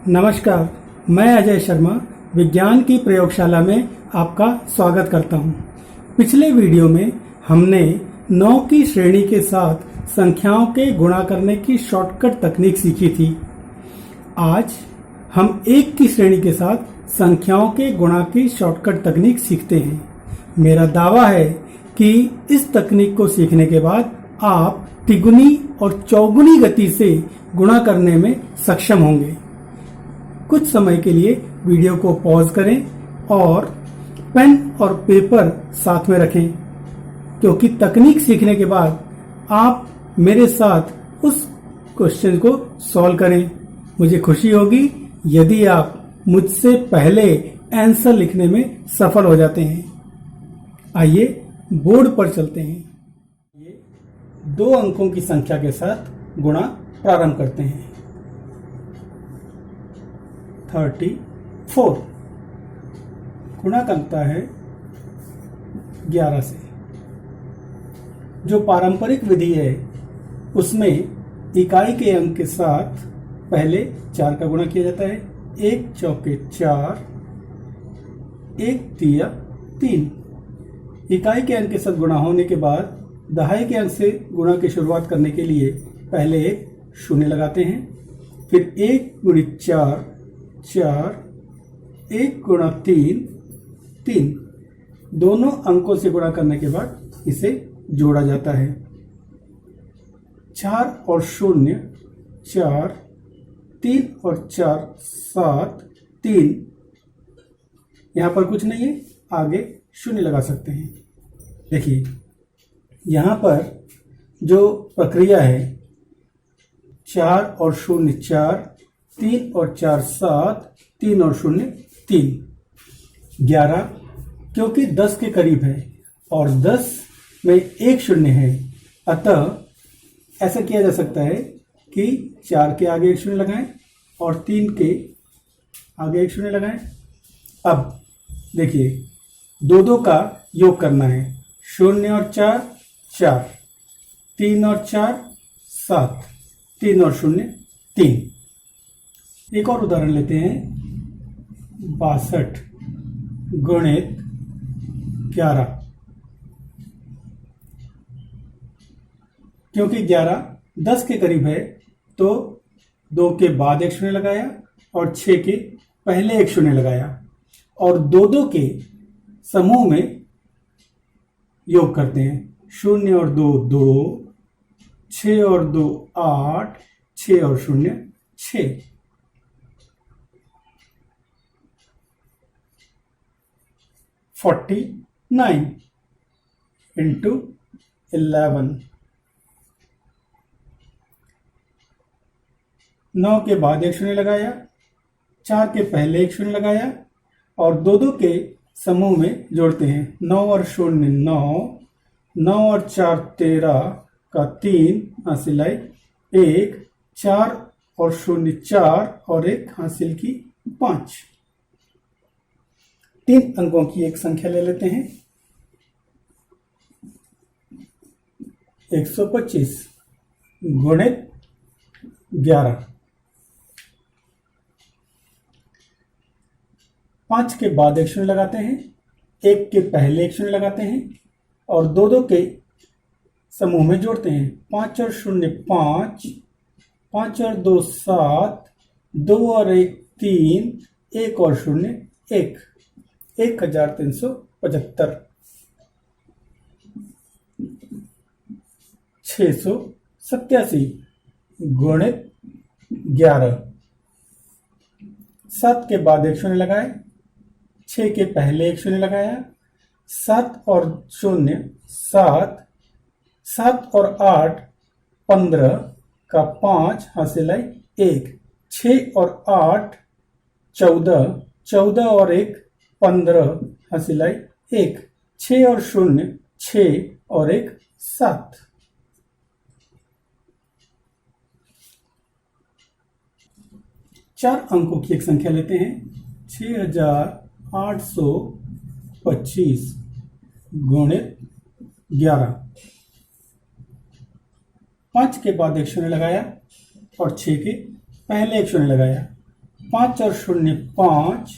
नमस्कार, मैं अजय शर्मा विज्ञान की प्रयोगशाला में आपका स्वागत करता हूं। पिछले वीडियो में हमने 9 की श्रेणी के साथ संख्याओं के गुणा करने की शॉर्टकट तकनीक सीखी थी। आज हम 1 की श्रेणी के साथ संख्याओं के गुणा की शॉर्टकट तकनीक सीखते हैं। मेरा दावा है कि इस तकनीक को सीखने के बाद आप तिगुनी और चौगुनी गति से गुणा करने में सक्षम होंगे। कुछ समय के लिए वीडियो को पॉज करें और पेन और पेपर साथ में रखें, क्योंकि तकनीक सीखने के बाद आप मेरे साथ उस क्वेश्चन को सॉल्व करें। मुझे खुशी होगी यदि आप मुझसे पहले आंसर लिखने में सफल हो जाते हैं। आइए बोर्ड पर चलते हैं। ये 2 अंकों की संख्या के साथ गुणा प्रारंभ करते हैं। 34 गुणा करता है 11 से। जो पारंपरिक विधि है उसमें इकाई के अंक के साथ पहले 4 का गुणा किया जाता है। 1 चौके 4, 1 तिया 3। इकाई के अंक के साथ गुणा होने के बाद दहाई के अंक से गुणा की शुरुआत करने के लिए पहले एक शून्य लगाते हैं, फिर 1 गुणित 4 4, 1 गुणा 3 3। दोनों अंकों से गुणा करने के बाद इसे जोड़ा जाता है। 4 और 0 4, 3 और 4 7 3। यहां पर कुछ नहीं है, आगे शून्य लगा सकते हैं। देखिए यहां पर जो प्रक्रिया है 4 और 0 4, 3 और 4 7, 3 और 0 3। 11 क्योंकि 10 के करीब है और 10 में एक शून्य है, अतः ऐसा किया जा सकता है कि 4 के आगे एक शून्य लगाएं और 3 के आगे एक शून्य लगाएं। अब देखिए 2 का योग करना है। 0 और 4 4, 3 और 4 7, 3 और 0 3। एक और उदाहरण लेते हैं। 62 गुणित 11। क्योंकि 11 10 के करीब है तो 2 के बाद एक शून्य लगाया और 6 के पहले एक शून्य लगाया और 2 के समूह में योग करते हैं। 0 और 2 2, 6 और 2 8, 6 और 0 6। 49 इंटू 11। 9 के बाद एक शून्य लगाया, 4 के पहले एक शून्य लगाया और 2 के समूह में जोड़ते हैं। 9 और 0 9, 9 और 4 13 का 3 हासिल आई 1, 4 और 0 4 और 1 हासिल की 5। 3 अंकों की एक संख्या ले लेते हैं। 125 गुणित 11। 5 के बाद एक शून्य लगाते हैं, 1 के पहले एक शून्य लगाते हैं और 2 के समूह में जोड़ते हैं। 5 और 0 5, 5 और 2 7, 2 और 1 3, 1 और 0 1। 1375। 687 गुणित 11। 7 के बाद एक शून्य लगाए, 6 के पहले एक शून्य लगाया, 7 और 0 7, 7 और 8 15 का 5 हासिल आई 1, 6 और 8 14, 14 और 1 15 हासिल आई 1, 6 और 0 6 और 1 7। 4 अंकों की एक संख्या लेते हैं। 6825 गुणित 11। 5 के बाद एक शून्य लगाया और 6 के पहले एक शून्य लगाया। 5 और 0 5,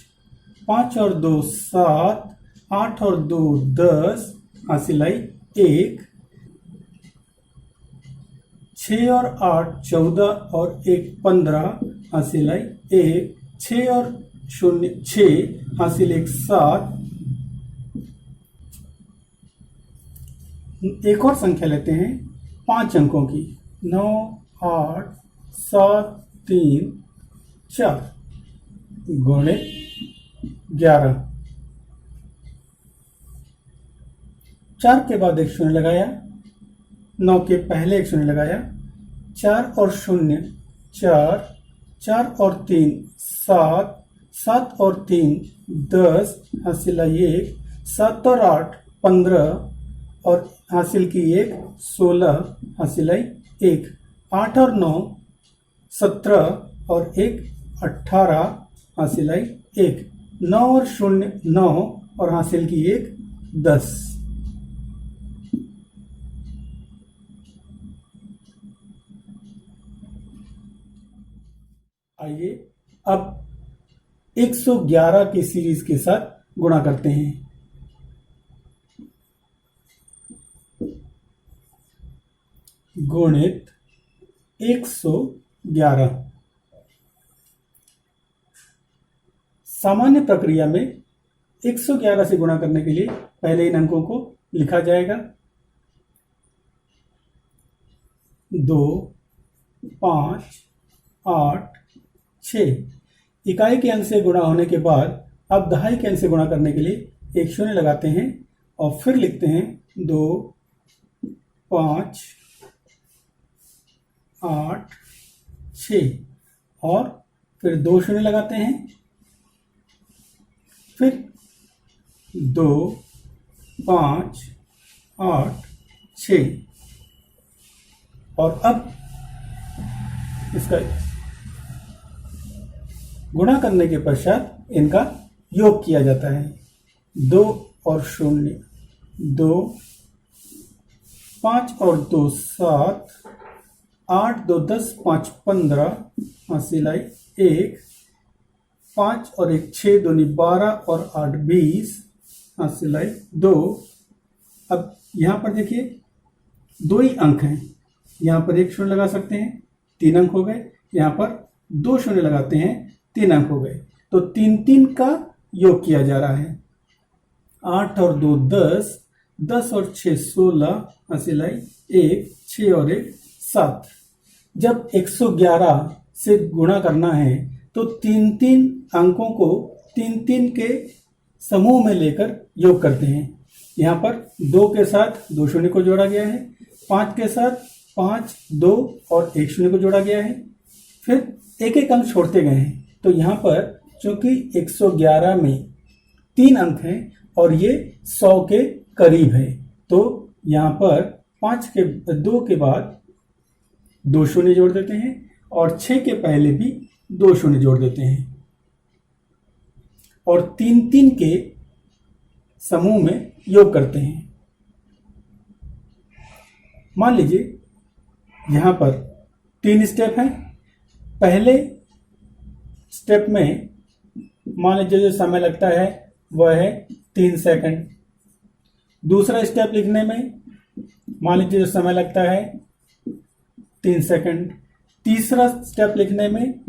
5 और 2 7, 8 और 2 10, हासिल आई 1, 6 और 8 14 और 1 15, हासिल आई 1, 6 और 0 6, हासिल 1 7। एक और संख्या लेते हैं 5 अंकों की, 9 8 7 3 4 गुणे 11। 4 के बाद एक शून्य लगाया, 9 के पहले एक शून्य लगाया, 4 और 0 4, 4 और 3 7, 7 और 3 10, हासिल आई 1, 7 और 8 15 और हासिल की 1 16, हासिल आई 1, 8 और 9 17 और 1 18, हासिल आई 1, 9 और 0 9 और हासिल की 1 10। आइए अब 111 की सीरीज के साथ गुणा करते हैं। गुणित 111। सामान्य प्रक्रिया में 111 से गुणा करने के लिए पहले इन अंकों को लिखा जाएगा। 2 5 8 6। इकाई के अंक से गुणा होने के बाद अब दहाई के अंक से गुणा करने के लिए एक शून्य लगाते हैं और फिर लिखते हैं 2 5 8 6 और फिर 2 शून्य लगाते हैं, फिर 2 5 8 6 और अब इसका गुणा करने के पश्चात इनका योग किया जाता है। 2 और 0 2, 5 और 2 7, 8 2 10 5 15, हासिल आई 1, 5 और 1 6 2 12 और 8 20, हासिल आई 2। अब यहाँ पर देखिए 2 ही अंक हैं, यहाँ पर एक शून्य लगा सकते हैं, 3 अंक हो गए। यहाँ पर 2 शून्य लगाते हैं, 3 अंक हो गए। तो 3 3 का योग किया जा रहा है। 8 और 2 10, 10 और 6 16, हासिल आई 1, 6 और 1 7। जब 111 से गुणा करना है तो 3 3 अंकों को 3 3 के समूह में लेकर योग करते हैं। यहाँ पर 2 के साथ 2 शून्य को जोड़ा गया है, 5 के साथ 5 2 और 1 शून्य को जोड़ा गया है, फिर एक एक अंक छोड़ते गए हैं। तो यहाँ पर चूंकि 111 में 3 अंक हैं और ये 100 के करीब है, तो यहाँ पर 2 के बाद 2 शून्य जोड़ देते हैं और 6 के पहले भी 2 शून्य जोड़ देते हैं और 3 3 के समूह में योग करते हैं। मान लीजिए यहाँ पर 3 स्टेप हैं। पहले स्टेप में मान लीजिए जो समय लगता है वह है 3 सेकंड। दूसरा स्टेप लिखने में मान लीजिए जो समय लगता है 3 सेकंड। तीसरा स्टेप लिखने में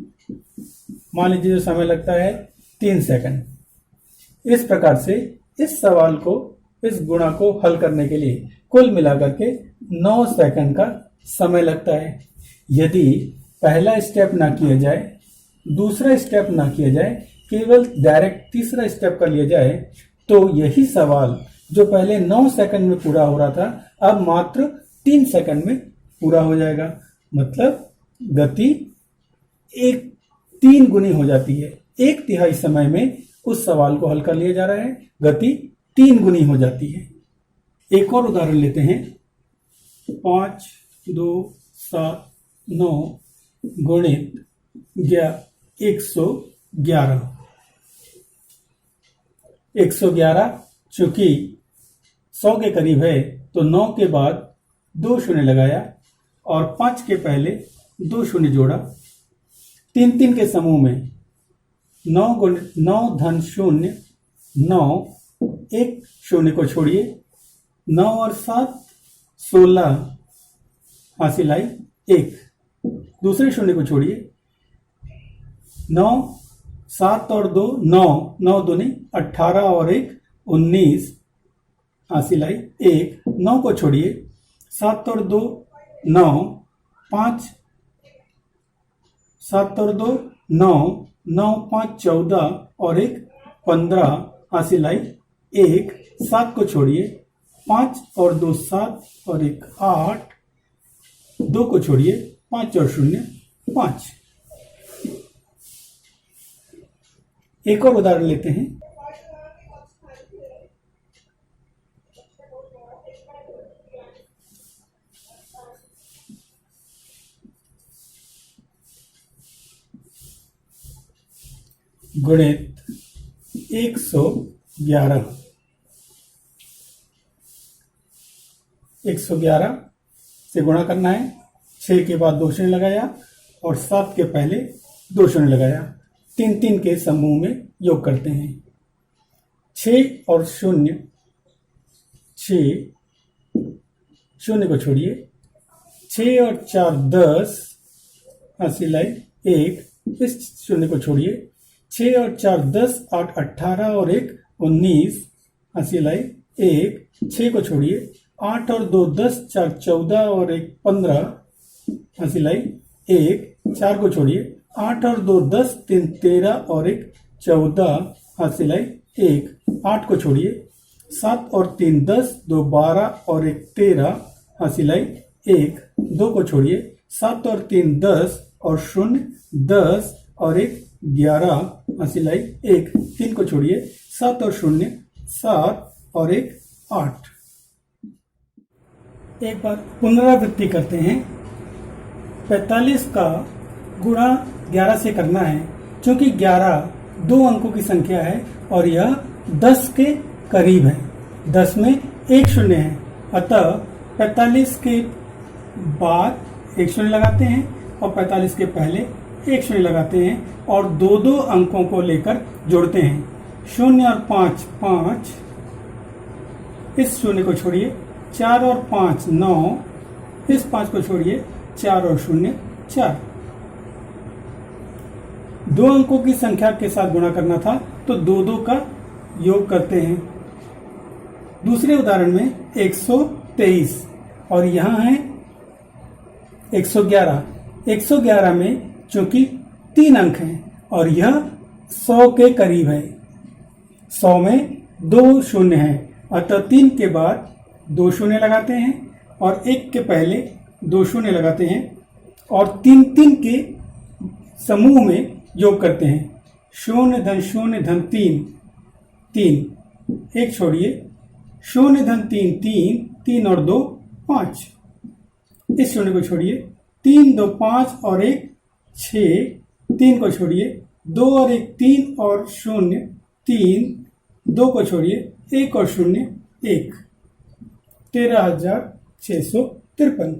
मान लीजिए जो समय लगता है 3 सेकंड। इस प्रकार से इस सवाल को, इस गुणा को हल करने के लिए कुल मिलाकर के 9 सेकंड का समय लगता है। यदि पहला स्टेप ना किया जाए, दूसरा स्टेप ना किया जाए, केवल डायरेक्ट तीसरा स्टेप कर लिया जाए, तो यही सवाल जो पहले 9 सेकंड में पूरा हो रहा था अब मात्र 3 सेकंड में पूरा हो जाएगा। मतलब गति 3 गुनी हो जाती है। 1/3 समय में उस सवाल को हल कर लिया जा रहा है, गति 3 गुनी हो जाती है। एक और उदाहरण लेते हैं। 5 2 7 9 गुणित 111। 111 चूंकि 100 के करीब है तो 9 के बाद 2 शून्य लगाया और 5 के पहले 2 शून्य जोड़ा। 3 3 के समूह में 9 गुणित 9 धन 0 9, एक शून्य को छोड़िए, 9 और 7 16 हासिल आई 1, दूसरे शून्य को छोड़िए, 9 7 और 2 9, 9 दूनी 18 और 1 19 हासिल आई 1, 9 को छोड़िए, 7 और 2 9, 5 7 और 2 9, 9 5 14 और 1 15 हासिल आई 1, 7 को छोड़िए, 5 और 2 7 और 1 8, 2 को छोड़िए, 5 और 0 5। एक और उदाहरण लेते हैं। गुणित 111, 111 से गुणा करना है, 6 के बाद 2 शून्य लगाया और 7 के पहले 2 शून्य लगाया, 3 3 के समूह में योग करते हैं। 6 और 0 6, शून्य को छोड़िए, 6 और 4 10 हासिल आई 1, इस शून्य को छोड़िए, 6 और 4 10 8 18 और 1 19 हासिल आई 1, 6 को छोड़िए, 8 और 2 10 4 14 और 1 15 हासिल आई 1, 4 को छोड़िए, 8 और 2 10 3 13 और 1 14 हासिल आई 1, 8 को छोड़िए, 7 और 3 10 2 12 और 1 13 हासिल आई 1, 2 को छोड़िए, 7 और 3 10 और 0 10 और 1 11 हासिल आई 1, 3 को छोड़िए, 7 और 0 7 और 1 8। एक बार पुनरावृत्ति करते हैं। 45 का गुणा 11 से करना है, क्योंकि 11 2 अंकों की संख्या है और यह 10 के करीब है। 10 में एक शून्य है, अतः 45 के बाद एक शून्य लगाते हैं और 45 के पहले एक शून्य लगाते हैं और 2 अंकों को लेकर जोड़ते हैं। 0 और 5 5, इस शून्य को छोड़िए, 4 और 5 9, इस 5 को छोड़िए, 4 और 0 4। 2 अंकों की संख्या के साथ गुणा करना था तो 2 का योग करते हैं। दूसरे उदाहरण में 123 और यहां है 111। 111 में चूंकि 3 अंक हैं और यह 100 के करीब है। 100 में 2 शून्य है, अतः 3 के बाद 2 शून्य लगाते हैं और 1 के पहले 2 शून्य लगाते हैं और 3 3 के समूह में योग करते हैं। 0 धन 0 धन 3 3, 1 छोड़िए, 0 धन 3 3, 3 और 2 5, इस शून्य को छोड़िए, 3 2 5 और 1 6, 3 को छोड़िए, 2 और 1 3 और 0 3, 2 को छोड़िए, 1 और 0 1, 13,653।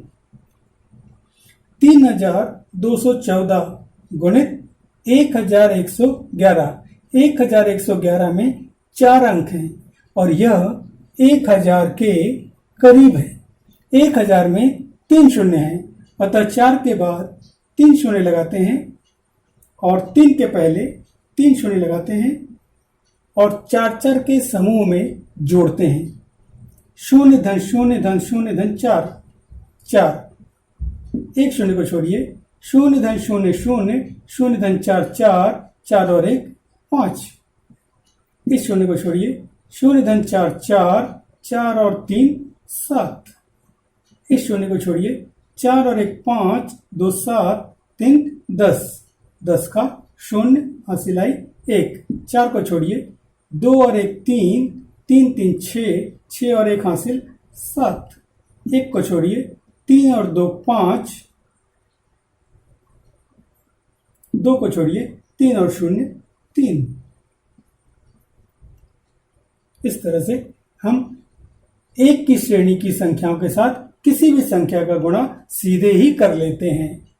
3,214 गुणित 1,111। 1,111 में 4 अंक हैं और यह 1,000 के करीब है। 1,000 में 3 शून्य है, अतः 4 के बाद 3 शून्य लगाते हैं और 3 के पहले 3 शून्य लगाते हैं और 4 4 के समूह में जोड़ते हैं। 0 धन 0 धन 0 धन 4 4, एक शून्य को छोड़िए, 0 धन 0 0, 0 धन 4 4, 4 और 1 5, इस शून्य को छोड़िए, 0 धन 4 4, 4 और 3 7, इस शून्य को छोड़िए, 4 और 1 5, 2 7 3 10, 10 का शून्य हासिल आई 1, 4 को छोड़िए, 2 और 1 3, 3 3 6, 6 और 1 हासिल 7, 1 को छोड़िए, 3 और 2 5, 2 को छोड़िए, 3 और 0 3। इस तरह से हम एक की श्रेणी की संख्याओं के साथ किसी भी संख्या का गुणा सीधे ही कर लेते हैं।